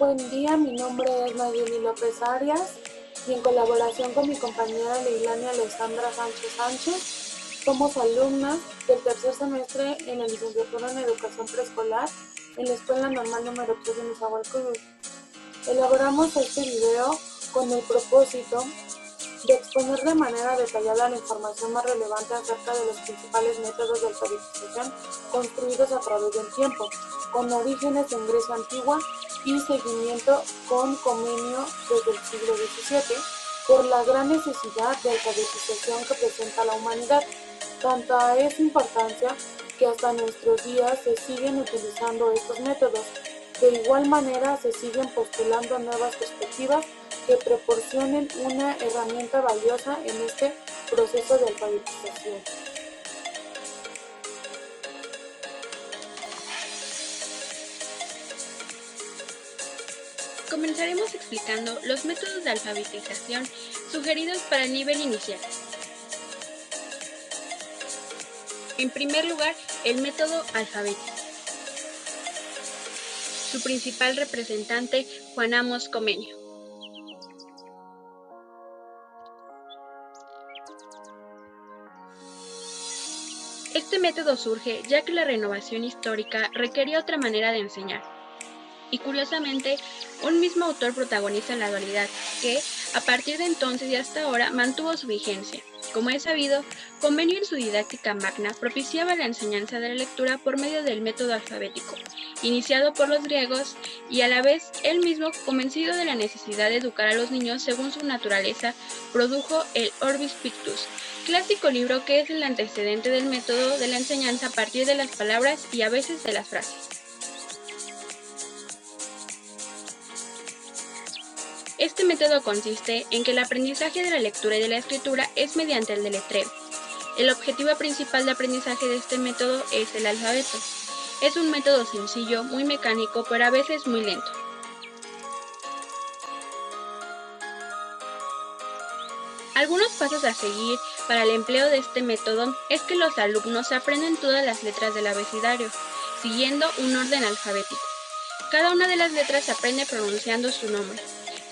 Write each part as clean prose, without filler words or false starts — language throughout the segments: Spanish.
Buen día, mi nombre es Nayeli López Arias y en colaboración con mi compañera Leilania Alessandra Sánchez Sánchez, somos alumnas del tercer semestre en la licenciatura en Educación Preescolar en la Escuela Normal número 3 de Nezahualcóyotl. Elaboramos este video con el propósito de exponer de manera detallada la información más relevante acerca de los principales métodos de alfabetización construidos a través del tiempo, con orígenes en Grecia antigua y seguimiento con Comenio desde el siglo XVII, por la gran necesidad de alfabetización que presenta la humanidad. Tanta es importancia que hasta nuestros días se siguen utilizando estos métodos. De igual manera, se siguen postulando nuevas perspectivas que proporcionen una herramienta valiosa en este proceso de alfabetización. Comenzaremos explicando los métodos de alfabetización sugeridos para el nivel inicial. En primer lugar, el método alfabético. Su principal representante, Juan Amos Comenio. Este método surge ya que la renovación histórica requería otra manera de enseñar. Y curiosamente, un mismo autor protagoniza la dualidad, que, a partir de entonces y hasta ahora, mantuvo su vigencia. Como es sabido, Comenio en su didáctica magna propiciaba la enseñanza de la lectura por medio del método alfabético, iniciado por los griegos, y a la vez él mismo, convencido de la necesidad de educar a los niños según su naturaleza, produjo el Orbis Pictus, clásico libro que es el antecedente del método de la enseñanza a partir de las palabras y a veces de las frases. Este método consiste en que el aprendizaje de la lectura y de la escritura es mediante el deletreo. El objetivo principal de aprendizaje de este método es el alfabeto. Es un método sencillo, muy mecánico, pero a veces muy lento. Algunos pasos a seguir para el empleo de este método es que los alumnos aprenden todas las letras del abecedario, siguiendo un orden alfabético. Cada una de las letras se aprende pronunciando su nombre.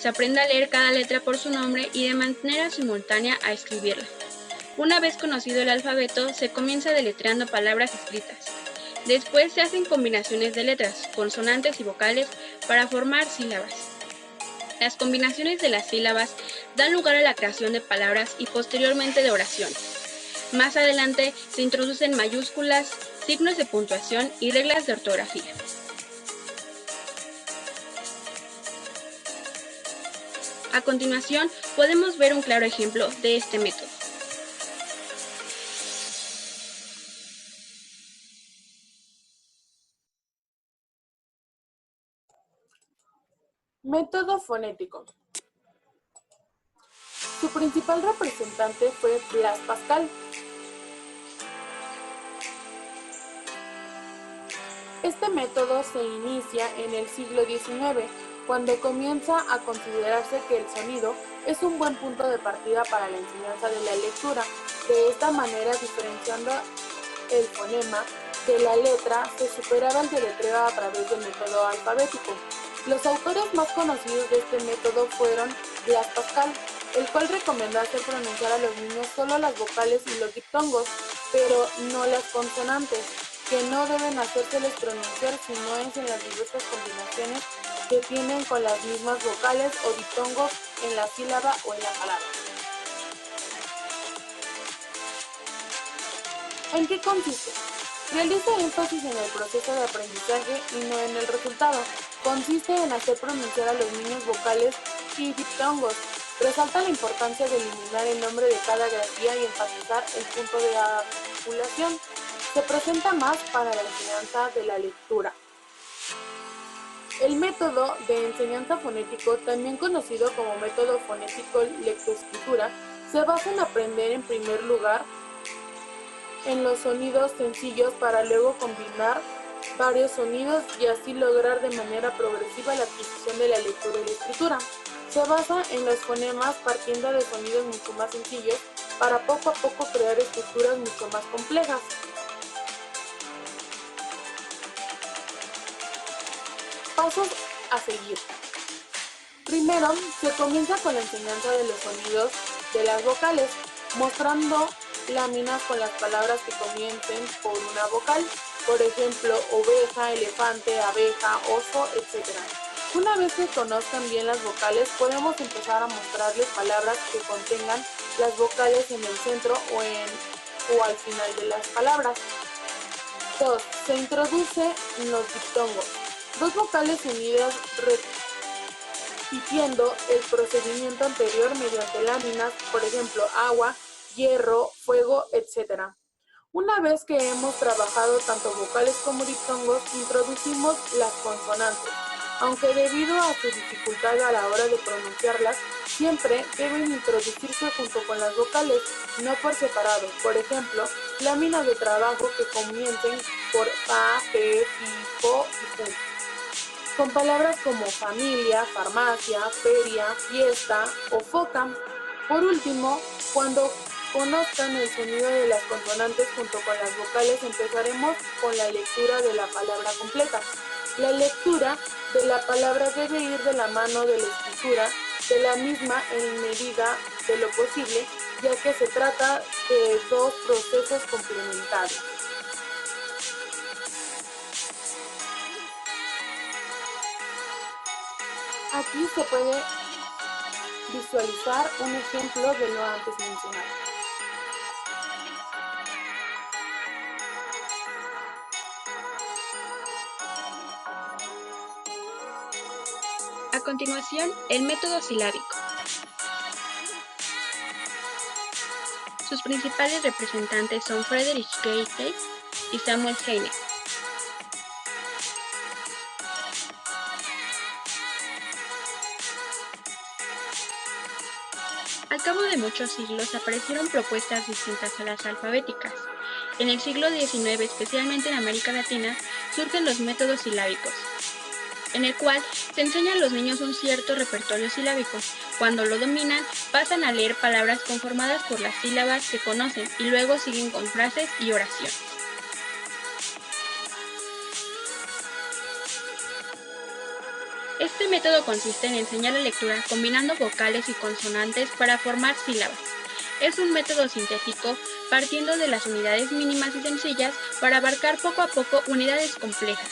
Se aprende a leer cada letra por su nombre y de manera simultánea a escribirla. Una vez conocido el alfabeto, se comienza deletreando palabras escritas. Después se hacen combinaciones de letras, consonantes y vocales para formar sílabas. Las combinaciones de las sílabas dan lugar a la creación de palabras y posteriormente de oraciones. Más adelante se introducen mayúsculas, signos de puntuación y reglas de ortografía. A continuación, podemos ver un claro ejemplo de este método. Método fonético. Su principal representante fue Blaise Pascal. Este método se inicia en el siglo XIX, cuando comienza a considerarse que el sonido es un buen punto de partida para la enseñanza de la lectura. De esta manera, diferenciando el fonema de la letra, se superaba el deletreo a través del método alfabético. Los autores más conocidos de este método fueron Blaise Pascal, el cual recomendó hacer pronunciar a los niños solo las vocales y los diptongos, pero no las consonantes, que no deben hacérseles pronunciar si no es en las diversas combinaciones que tienen con las mismas vocales o diptongos en la sílaba o en la palabra. ¿En qué consiste? Realiza énfasis en el proceso de aprendizaje y no en el resultado. Consiste en hacer pronunciar a los niños vocales y diptongos. Resalta la importancia de eliminar el nombre de cada grafía y enfatizar el punto de articulación. Se presenta más para la enseñanza de la lectura. El método de enseñanza fonético, también conocido como método fonético lectoescritura, se basa en aprender en primer lugar en los sonidos sencillos para luego combinar varios sonidos y así lograr de manera progresiva la adquisición de la lectura y la escritura. Se basa en los fonemas partiendo de sonidos mucho más sencillos para poco a poco crear estructuras mucho más complejas. Pasos a seguir. Primero, se comienza con la enseñanza de los sonidos de las vocales, mostrando láminas con las palabras que comiencen por una vocal, por ejemplo, oveja, elefante, abeja, oso, etc. Una vez que conozcan bien las vocales, podemos empezar a mostrarles palabras que contengan las vocales en el centro o al final de las palabras. 2. Se introduce los diptongos, dos vocales unidas repitiendo el procedimiento anterior mediante láminas, por ejemplo, agua, hierro, fuego, etc. Una vez que hemos trabajado tanto vocales como diptongos, introducimos las consonantes, aunque debido a su dificultad a la hora de pronunciarlas, siempre deben introducirse junto con las vocales, no por separado. Por ejemplo, láminas de trabajo que comiencen por fa, fe, fi, fo y fu, con palabras como familia, farmacia, feria, fiesta o foca. Por último, cuando conozcan el sonido de las consonantes junto con las vocales, empezaremos con la lectura de la palabra completa. La lectura de la palabra debe ir de la mano de la escritura de la misma en medida de lo posible, ya que se trata de dos procesos complementarios. Aquí se puede visualizar un ejemplo de lo antes mencionado. A continuación, el método silábico. Sus principales representantes son Friedrich Goethe y Samuel Heine. Al cabo de muchos siglos aparecieron propuestas distintas a las alfabéticas. En el siglo XIX, especialmente en América Latina, surgen los métodos silábicos, en el cual se enseña a los niños un cierto repertorio silábico. Cuando lo dominan, pasan a leer palabras conformadas por las sílabas que conocen y luego siguen con frases y oraciones. Este método consiste en enseñar la lectura combinando vocales y consonantes para formar sílabas. Es un método sintético partiendo de las unidades mínimas y sencillas para abarcar poco a poco unidades complejas.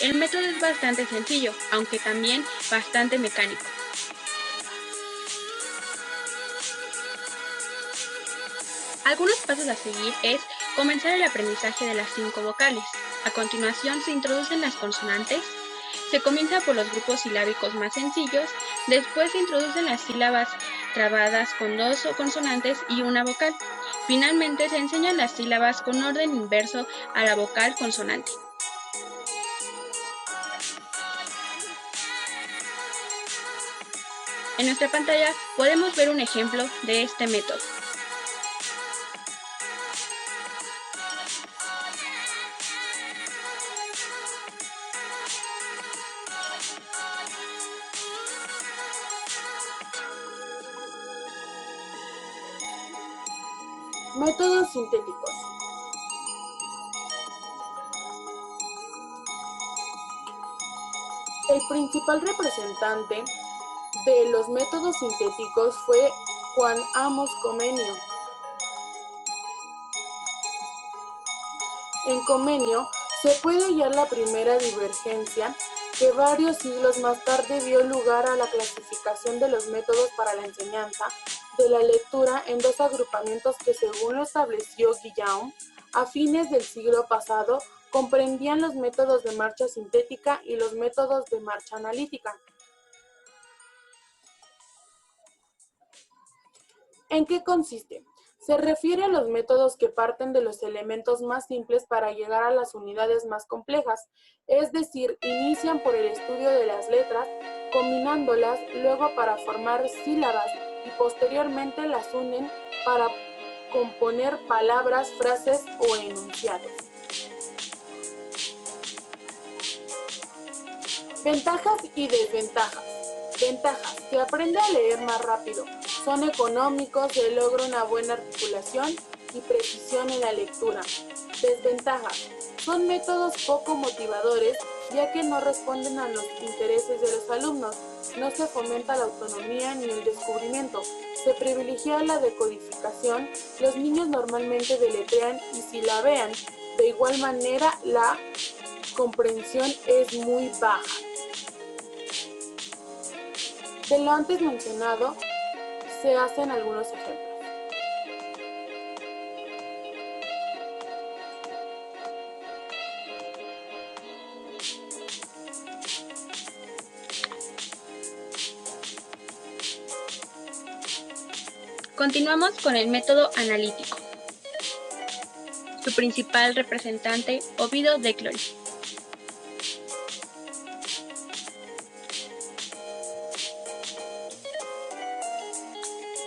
El método es bastante sencillo, aunque también bastante mecánico. Algunos pasos a seguir es comenzar el aprendizaje de las 5 vocales. A continuación se introducen las consonantes. Se comienza por los grupos silábicos más sencillos, después se introducen las sílabas trabadas con 2 consonantes y una vocal. Finalmente se enseñan las sílabas con orden inverso a la vocal consonante. En nuestra pantalla podemos ver un ejemplo de este método. Métodos sintéticos. El principal representante de los métodos sintéticos fue Juan Amos Comenius. En Comenius se puede hallar la primera divergencia que varios siglos más tarde dio lugar a la clasificación de los métodos para la enseñanza de la lectura en dos agrupamientos que, según lo estableció Guillaume, a fines del siglo pasado, comprendían los métodos de marcha sintética y los métodos de marcha analítica. ¿En qué consiste? Se refiere a los métodos que parten de los elementos más simples para llegar a las unidades más complejas, es decir, inician por el estudio de las letras, combinándolas luego para formar sílabas y posteriormente las unen para componer palabras, frases o enunciados. Ventajas y desventajas. Ventajas: se aprende a leer más rápido, son económicos, se logra una buena articulación y precisión en la lectura. Desventajas: Son métodos poco motivadores, ya que no responden a los intereses de los alumnos. No se fomenta la autonomía ni el descubrimiento. Se privilegia la decodificación. Los niños normalmente deletrean y silabean. De igual manera, la comprensión es muy baja. De lo antes mencionado, se hacen algunos ejemplos. Continuamos con el método analítico. Su principal representante, Ovidio de Clory.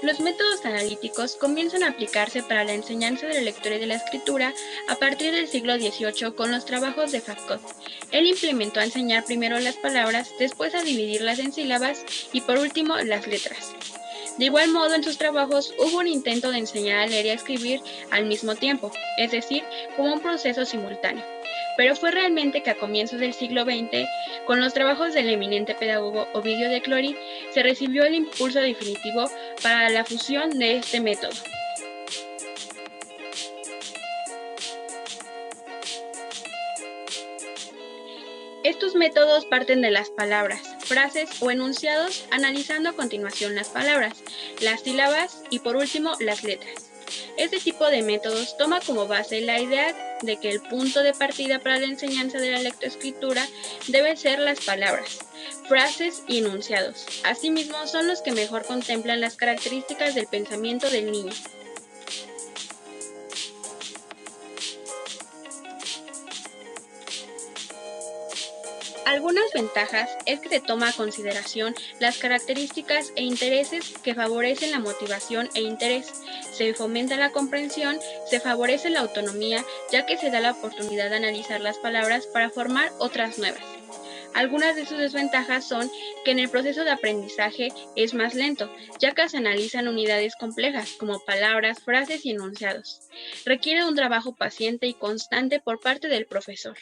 Los métodos analíticos comienzan a aplicarse para la enseñanza de la lectura y de la escritura a partir del siglo XVIII con los trabajos de Foucault. Él implementó a enseñar primero las palabras, después a dividirlas en sílabas y por último las letras. De igual modo, en sus trabajos hubo un intento de enseñar a leer y a escribir al mismo tiempo, es decir, como un proceso simultáneo. Pero fue realmente que a comienzos del siglo XX, con los trabajos del eminente pedagogo Ovidio de Clory, se recibió el impulso definitivo para la fusión de este método. Estos métodos parten de las palabras, frases o enunciados, analizando a continuación las palabras, las sílabas y por último las letras. Este tipo de métodos toma como base la idea de que el punto de partida para la enseñanza de la lectoescritura debe ser las palabras, frases y enunciados. Asimismo, son los que mejor contemplan las características del pensamiento del niño. Algunas ventajas es que se toma a consideración las características e intereses que favorecen la motivación e interés, se fomenta la comprensión, se favorece la autonomía, ya que se da la oportunidad de analizar las palabras para formar otras nuevas. Algunas de sus desventajas son que en el proceso de aprendizaje es más lento, ya que se analizan unidades complejas como palabras, frases y enunciados. Requiere un trabajo paciente y constante por parte del profesor.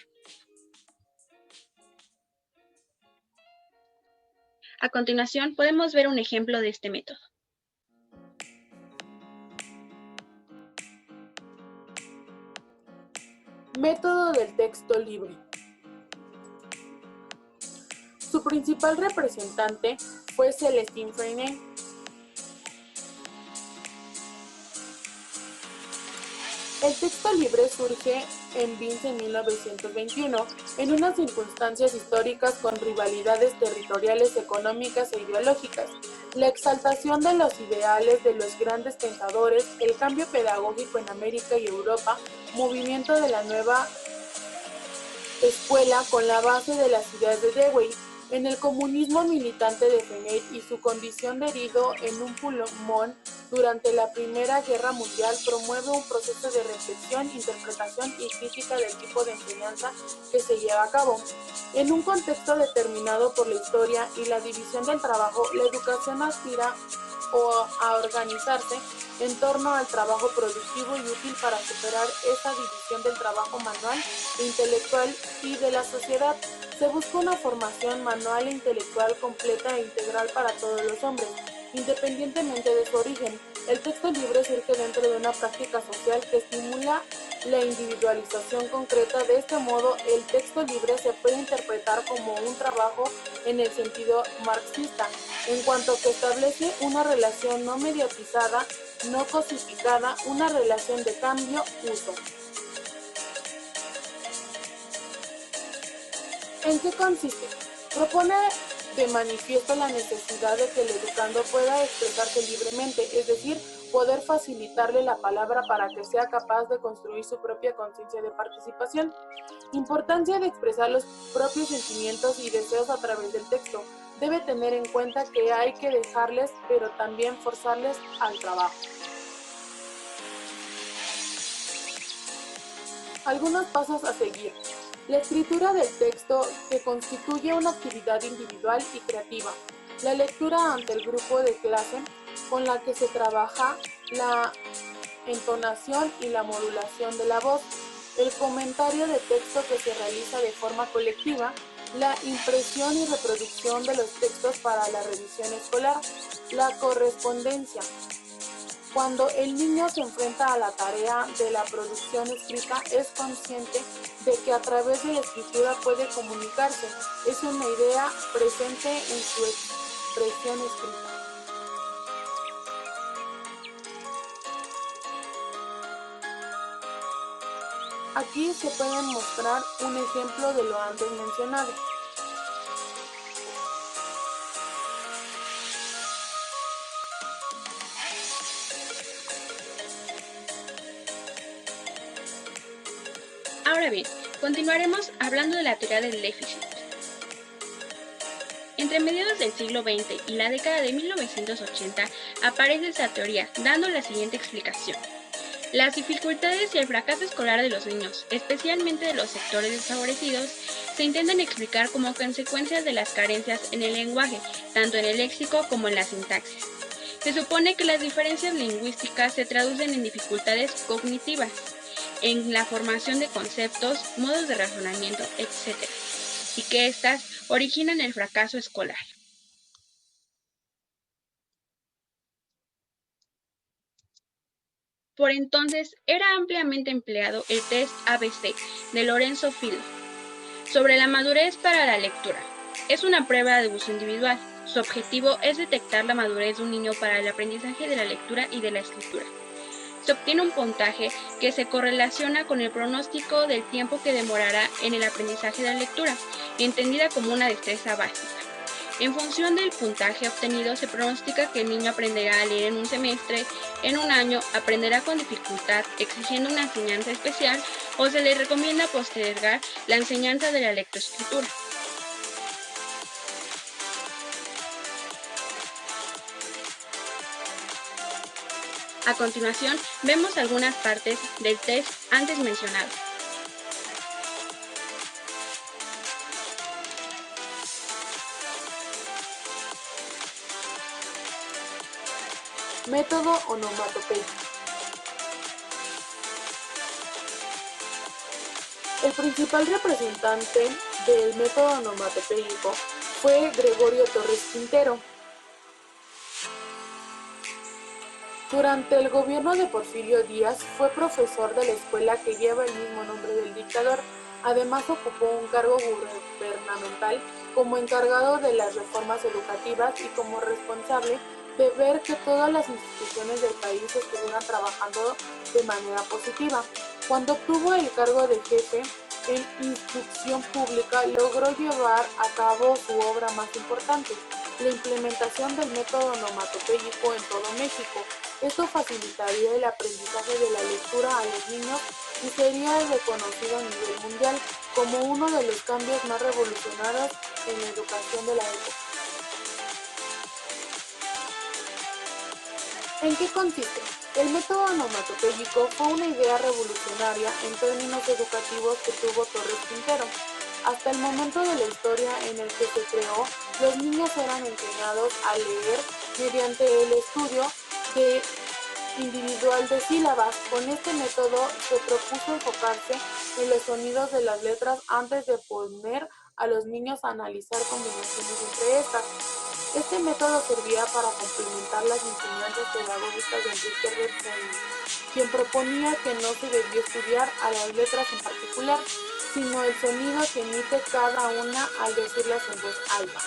A continuación, podemos ver un ejemplo de este método. Método del texto libre. Su principal representante fue Celestin Freinet. El texto libre surge en Vince en 1921, en unas circunstancias históricas con rivalidades territoriales, económicas e ideológicas, la exaltación de los ideales de los grandes pensadores, el cambio pedagógico en América y Europa, movimiento de la nueva escuela con la base de las ideas de Dewey, en el comunismo militante de Freinet y su condición de herido en un pulmón durante la Primera Guerra Mundial, promueve un proceso de reflexión, interpretación y crítica del tipo de enseñanza que se lleva a cabo. En un contexto determinado por la historia y la división del trabajo, la educación aspira a organizarse en torno al trabajo productivo y útil para superar esa división del trabajo manual, intelectual y de la sociedad. Se busca una formación manual e intelectual completa e integral para todos los hombres, independientemente de su origen. El texto libre surge dentro de una práctica social que estimula la individualización concreta. De este modo, el texto libre se puede interpretar como un trabajo en el sentido marxista, en cuanto que establece una relación no mediatizada, no cosificada, una relación de cambio-uso. ¿En qué consiste? Propone de manifiesto la necesidad de que el educando pueda expresarse libremente, es decir, poder facilitarle la palabra para que sea capaz de construir su propia conciencia de participación. Importancia de expresar los propios sentimientos y deseos a través del texto. Debe tener en cuenta que hay que dejarles, pero también forzarles al trabajo. Algunos pasos a seguir. La escritura del texto, que constituye una actividad individual y creativa. La lectura ante el grupo de clase, con la que se trabaja la entonación y la modulación de la voz. el comentario de texto que se realiza de forma colectiva, la impresión y reproducción de los textos para la revisión escolar, la correspondencia. Cuando el niño se enfrenta a la tarea de la producción escrita, es consciente de que a través de la escritura puede comunicarse. Es una idea presente en su expresión escrita. Aquí se puede mostrar un ejemplo de lo antes mencionado. Ahora bien, continuaremos hablando de la teoría del déficit. Entre mediados del siglo XX y la década de 1980 aparece esta teoría, dando la siguiente explicación. Las dificultades y el fracaso escolar de los niños, especialmente de los sectores desfavorecidos, se intentan explicar como consecuencias de las carencias en el lenguaje, tanto en el léxico como en la sintaxis. Se supone que las diferencias lingüísticas se traducen en dificultades cognitivas, en la formación de conceptos, modos de razonamiento, etc., y que éstas originan el fracaso escolar. Por entonces era ampliamente empleado el test ABC de Lorenzo Filo sobre la madurez para la lectura. Es una prueba de uso individual. Su objetivo es detectar la madurez de un niño para el aprendizaje de la lectura y de la escritura. Se obtiene un puntaje que se correlaciona con el pronóstico del tiempo que demorará en el aprendizaje de la lectura, entendida como una destreza básica. En función del puntaje obtenido, se pronostica que el niño aprenderá a leer en un semestre, en un año aprenderá con dificultad, exigiendo una enseñanza especial, o se le recomienda postergar la enseñanza de la lectoescritura. A continuación, vemos algunas partes del test antes mencionado. Método onomatopeico. El principal representante del método onomatopeico fue Gregorio Torres Quintero. Durante el gobierno de Porfirio Díaz fue profesor de la escuela que lleva el mismo nombre del dictador. Además ocupó un cargo gubernamental como encargado de las reformas educativas y como responsable de ver que todas las instituciones del país estuvieran trabajando de manera positiva. Cuando obtuvo el cargo de jefe en instrucción pública, logró llevar a cabo su obra más importante, la implementación del método onomatopéyico en todo México. Esto facilitaría el aprendizaje de la lectura a los niños y sería reconocido a nivel mundial como uno de los cambios más revolucionarios en la educación de la época. ¿En qué consiste? El método onomatopéyico fue una idea revolucionaria en términos educativos que tuvo Torres Quintero. Hasta el momento de la historia en el que se creó, los niños eran enseñados a leer mediante el estudio individual de sílabas. Con este método se propuso enfocarse en los sonidos de las letras antes de poner a los niños a analizar combinaciones entre estas. Este método servía para complementar las enseñanzas pedagógicas de Enrique Bergson, quien proponía que no se debía estudiar a las letras en particular, sino el sonido que emite cada una al decirlas en voz alta.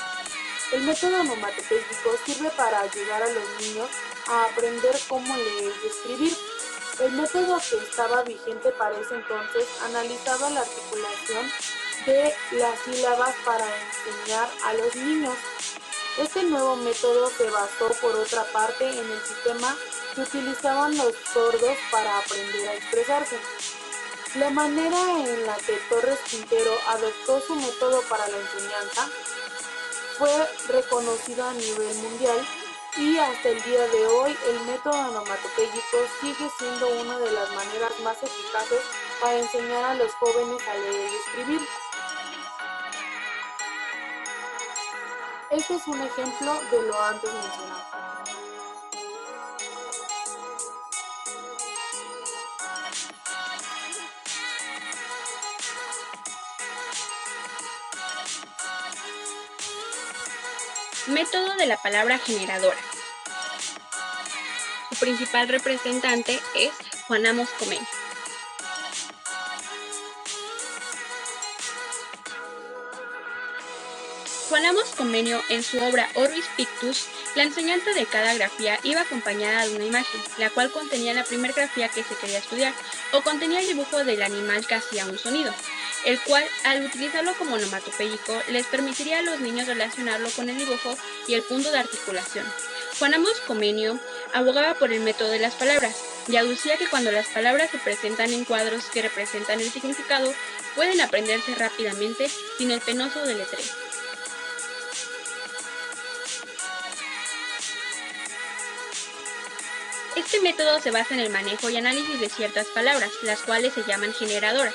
El método onomatopéyico sirve para ayudar a los niños a aprender cómo leer y escribir. El método que estaba vigente para ese entonces analizaba la articulación de las sílabas para enseñar a los niños. Este nuevo método se basó, por otra parte, en el sistema que utilizaban los sordos para aprender a expresarse. La manera en la que Torres Quintero adoptó su método para la enseñanza fue reconocida a nivel mundial y hasta el día de hoy el método onomatopéyico sigue siendo una de las maneras más eficaces para enseñar a los jóvenes a leer y escribir. Este es un ejemplo de lo antes mencionado. Método de la palabra generadora. Su principal representante es Juan Amos Comenio. Juan Amos Comenio, en su obra Orbis Pictus, la enseñanza de cada grafía iba acompañada de una imagen, la cual contenía la primera grafía que se quería estudiar, o contenía el dibujo del animal que hacía un sonido, el cual, al utilizarlo como onomatopéyico, les permitiría a los niños relacionarlo con el dibujo y el punto de articulación. Juan Amos Comenio abogaba por el método de las palabras, y aducía que cuando las palabras se presentan en cuadros que representan el significado, pueden aprenderse rápidamente sin el penoso deletreo. Este método se basa en el manejo y análisis de ciertas palabras, las cuales se llaman generadoras.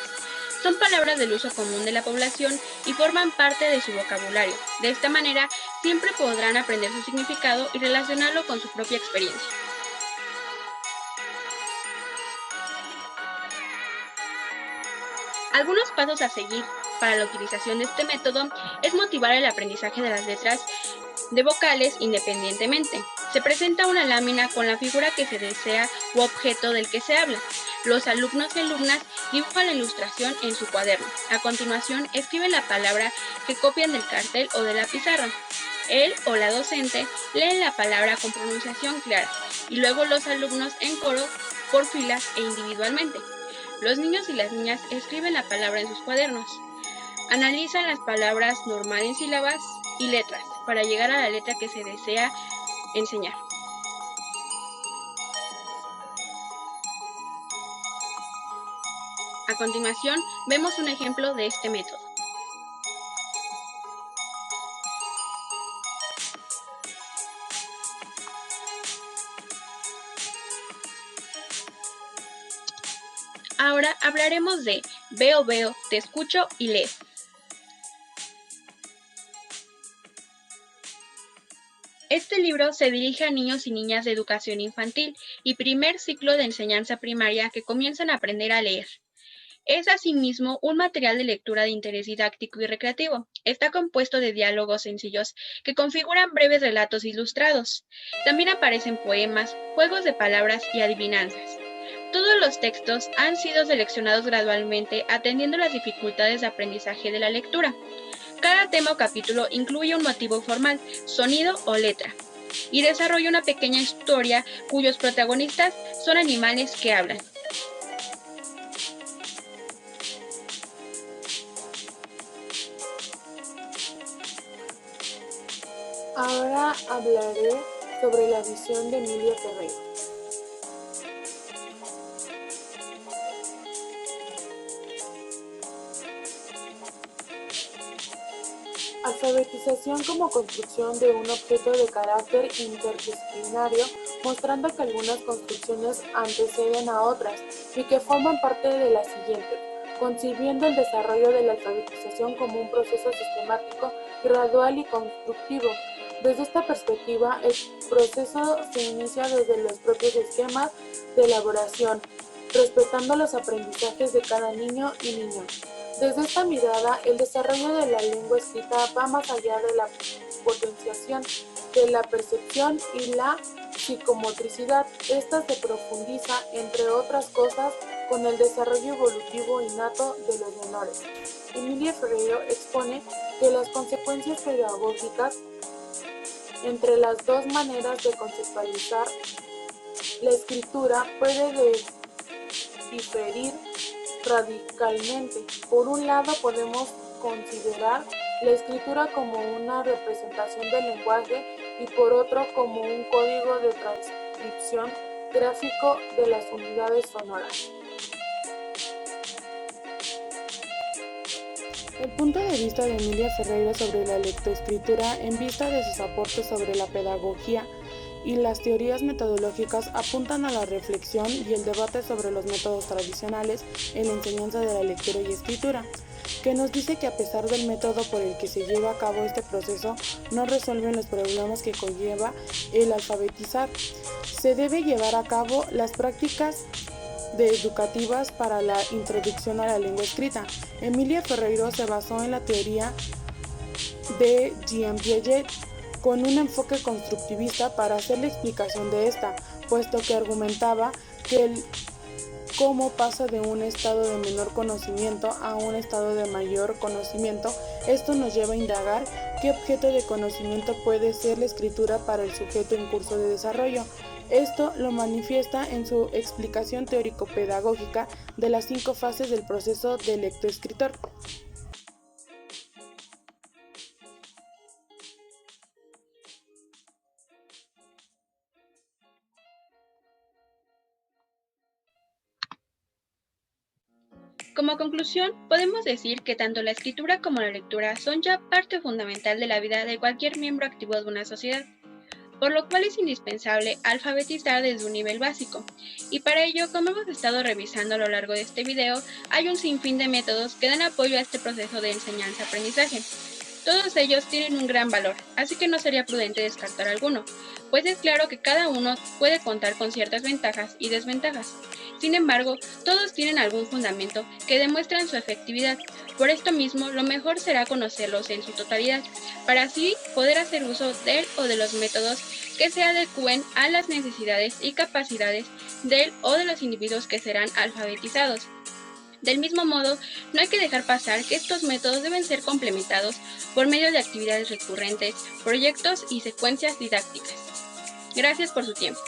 Son palabras del uso común de la población y forman parte de su vocabulario. De esta manera, siempre podrán aprender su significado y relacionarlo con su propia experiencia. Algunos pasos a seguir para la utilización de este método es motivar el aprendizaje de las letras de vocales independientemente. Se presenta una lámina con la figura que se desea u objeto del que se habla. Los alumnos y alumnas dibujan la ilustración en su cuaderno. A continuación, escriben la palabra que copian del cartel o de la pizarra. Él o la docente leen la palabra con pronunciación clara y luego los alumnos en coro, por filas e individualmente. Los niños y las niñas escriben la palabra en sus cuadernos. Analizan las palabras normal en sílabas y letras para llegar a la letra que se desea enseñar. A continuación, vemos un ejemplo de este método. Ahora hablaremos de veo, te escucho y leo. Este libro se dirige a niños y niñas de educación infantil y primer ciclo de enseñanza primaria que comienzan a aprender a leer. Es asimismo un material de lectura de interés didáctico y recreativo. Está compuesto de diálogos sencillos que configuran breves relatos ilustrados. También aparecen poemas, juegos de palabras y adivinanzas. Todos los textos han sido seleccionados gradualmente atendiendo las dificultades de aprendizaje de la lectura. Cada tema o capítulo incluye un motivo formal, sonido o letra, y desarrolla una pequeña historia cuyos protagonistas son animales que hablan. Ahora hablaré sobre la visión de Emilia Ferreira. Alfabetización como construcción de un objeto de carácter interdisciplinario, mostrando que algunas construcciones anteceden a otras y que forman parte de la siguiente, concibiendo el desarrollo de la alfabetización como un proceso sistemático, gradual y constructivo. Desde esta perspectiva, el proceso se inicia desde los propios esquemas de elaboración, respetando los aprendizajes de cada niño y niña. Desde esta mirada, el desarrollo de la lengua escrita va más allá de la potenciación de la percepción y la psicomotricidad. Esta se profundiza, entre otras cosas, con el desarrollo evolutivo innato de los menores. Emilia Ferreira expone que las consecuencias pedagógicas entre las dos maneras de conceptualizar la escritura puede diferir radicalmente. Por un lado, podemos considerar la escritura como una representación del lenguaje y por otro como un código de transcripción gráfico de las unidades sonoras. El punto de vista de Emilia Ferreira sobre la lectoescritura, en vista de sus aportes sobre la pedagogía y las teorías metodológicas, apuntan a la reflexión y el debate sobre los métodos tradicionales en la enseñanza de la lectura y escritura, que nos dice que a pesar del método por el que se lleva a cabo este proceso, no resuelven los problemas que conlleva el alfabetizar. Se debe llevar a cabo las prácticas educativas para la introducción a la lengua escrita. Emilia Ferreira se basó en la teoría de Jean Piaget con un enfoque constructivista para hacer la explicación de esta, puesto que argumentaba que el cómo pasa de un estado de menor conocimiento a un estado de mayor conocimiento. Esto nos lleva a indagar qué objeto de conocimiento puede ser la escritura para el sujeto en curso de desarrollo. Esto lo manifiesta en su explicación teórico-pedagógica de las 5 fases del proceso de lectoescritor. Como conclusión, podemos decir que tanto la escritura como la lectura son ya parte fundamental de la vida de cualquier miembro activo de una sociedad, por lo cual es indispensable alfabetizar desde un nivel básico. Y para ello, como hemos estado revisando a lo largo de este video, hay un sinfín de métodos que dan apoyo a este proceso de enseñanza-aprendizaje. Todos ellos tienen un gran valor, así que no sería prudente descartar alguno, pues es claro que cada uno puede contar con ciertas ventajas y desventajas. Sin embargo, todos tienen algún fundamento que demuestran su efectividad. Por esto mismo, lo mejor será conocerlos en su totalidad, para así poder hacer uso del o de los métodos que se adecúen a las necesidades y capacidades del o de los individuos que serán alfabetizados. Del mismo modo, no hay que dejar pasar que estos métodos deben ser complementados por medio de actividades recurrentes, proyectos y secuencias didácticas. Gracias por su tiempo.